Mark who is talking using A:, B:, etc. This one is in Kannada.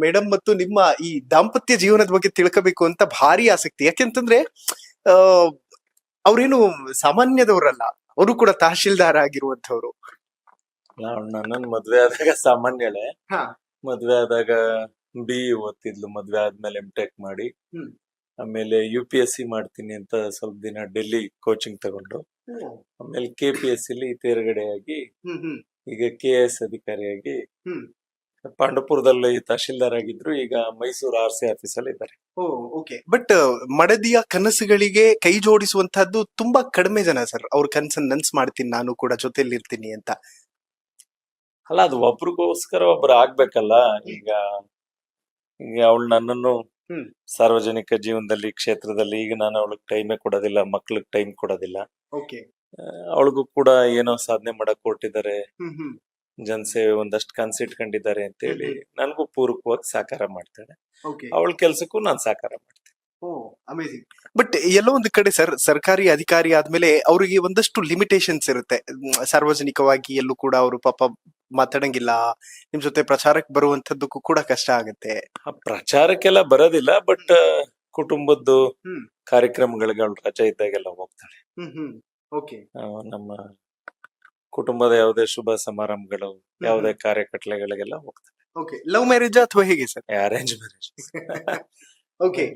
A: ಮೇಡಮ್ ಮತ್ತು ನಿಮ್ಮ ಈ ದಾಂಪತ್ಯ ಜೀವನದ ಬಗ್ಗೆ ತಿಳ್ಕೋಬೇಕು ಅಂತ ಭಾರಿ ಆಸಕ್ತಿ. ಯಾಕೆಂತಂದ್ರೆ ಆ ಅವ್ರೇನು ಸಾಮಾನ್ಯದವರಲ್ಲ, ಅವರು ಕೂಡ ತಹಶೀಲ್ದಾರ್ ಆಗಿರುವಂತವ್ರು.
B: ನನ್ನನ್ ಮದ್ವೆ ಆದಾಗ ಸಾಮಾನ್ಯಳೆ.
A: ಹಾ.
B: ಮದ್ವೆ ಆದಾಗ BE ಓದ್ತಿದ್ಲು. ಮದ್ವೆ ಆದ್ಮೇಲೆ MTech ಮಾಡಿ
A: ಹ್ಮ್.
B: ಆಮೇಲೆ UPSC ಮಾಡ್ತೀನಿ ಅಂತ ಸ್ವಲ್ಪ ದಿನ ಡೆಲ್ಲಿ ಕೋಚಿಂಗ್ ತಗೊಂಡು ಆಮೇಲೆ KPSC ಲಿ ತೇರ್ಗಡೆಯಾಗಿ ಈಗ KS ಅಧಿಕಾರಿಯಾಗಿ ಪಾಂಡವಪುರದಲ್ಲಿ ತಹಶೀಲ್ದಾರ್ ಆಗಿದ್ರು. ಈಗ ಮೈಸೂರು RC ಆಫೀಸಲ್ಲಿ ಇದ್ದಾರೆ.
A: ಓಕೆ. ಬಟ್ ಮಡದಿಯ ಕನಸುಗಳಿಗೆ ಕೈ ಜೋಡಿಸುವಂತಹದ್ದು ತುಂಬಾ ಕಡಿಮೆ ಜನ ಸರ್. ಅವ್ರ ಕನಸನ್ನ ನನ್ಸ್ ಮಾಡ್ತೀನಿ, ನಾನು ಕೂಡ ಜೊತೆಲಿ ಇರ್ತೀನಿ ಅಂತ.
B: ಅಲ್ಲ, ಅದು ಒಬ್ರಿಗೋಸ್ಕರ ಒಬ್ರು ಆಗ್ಬೇಕಲ್ಲ. ಈಗ ಅವಳು ನನ್ನನ್ನು ಸಾರ್ವಜನಿಕ ಜೀವನದಲ್ಲಿ ಕ್ಷೇತ್ರದಲ್ಲಿ ಈಗ ನಾನು ಅವಳಿಗೆ ಟೈಮೇ ಕೊಡೋದಿಲ್ಲ, ಮಕ್ಳಿಗೆ ಟೈಮ್ ಕೊಡೋದಿಲ್ಲ. ಅವಳಿಗೂ ಕೂಡ ಏನೋ ಸಾಧನೆ ಮಾಡಕ್ ಹೊರಟಿದ್ದಾರೆ, ಜನಸೇವೆ ಒಂದಷ್ಟು ಕನ್ಸಿಟ್ಕೊಂಡಿದ್ದಾರೆ ಅಂತ ಹೇಳಿ ನನ್ಗೂ ಪೂರಕವಾಗಿ ಸಹಕಾರ ಮಾಡ್ತಾಳೆ. ಅವಳ ಕೆಲ್ಸಕ್ಕೂ ನಾನು ಸಹಕಾರ ಮಾಡ್ತೀನಿ.
A: ಅಮೇಜಿಂಗ್. ಬಟ್ ಎಲ್ಲೋ ಒಂದು ಕಡೆ ಸರ್, ಸರ್ಕಾರಿ ಅಧಿಕಾರಿ ಆದ್ಮೇಲೆ ಅವರಿಗೆ ಒಂದಷ್ಟು ಲಿಮಿಟೇಷನ್ಸ್ ಇರುತ್ತೆ. ಸಾರ್ವಜನಿಕವಾಗಿ ಎಲ್ಲೂ ಕೂಡ ಅವರು ಪಾಪ ಮಾತಾಡಂಗಿಲ್ಲ, ನಿಮ್ ಜೊತೆ ಪ್ರಚಾರಕ್ಕೆ ಬರುವಂತದ್ದಕ್ಕೂ ಕೂಡ ಕಷ್ಟ ಆಗುತ್ತೆ.
B: ಪ್ರಚಾರಕ್ಕೆಲ್ಲ ಬರೋದಿಲ್ಲ, ಬಟ್ ಕುಟುಂಬದ್ದು ಕಾರ್ಯಕ್ರಮಗಳಿಗೆ ಅವಳು ರಜೆ ಇದ್ದಾಗೆಲ್ಲ ಹೋಗ್ತಾಳೆ. ನಮ್ಮ ಕುಟುಂಬದ ಯಾವುದೇ ಶುಭ ಸಮಾರಂಭಗಳು, ಯಾವುದೇ ಕಾರ್ಯಕಟ್ಲೆಗಳಿಗೆಲ್ಲ ಹೋಗ್ತಾಳೆ.
A: ಲವ್ ಮ್ಯಾರೇಜ್ ಅಥವಾ ಹೇಗೆ ಸರ್?
B: Arrange marriage.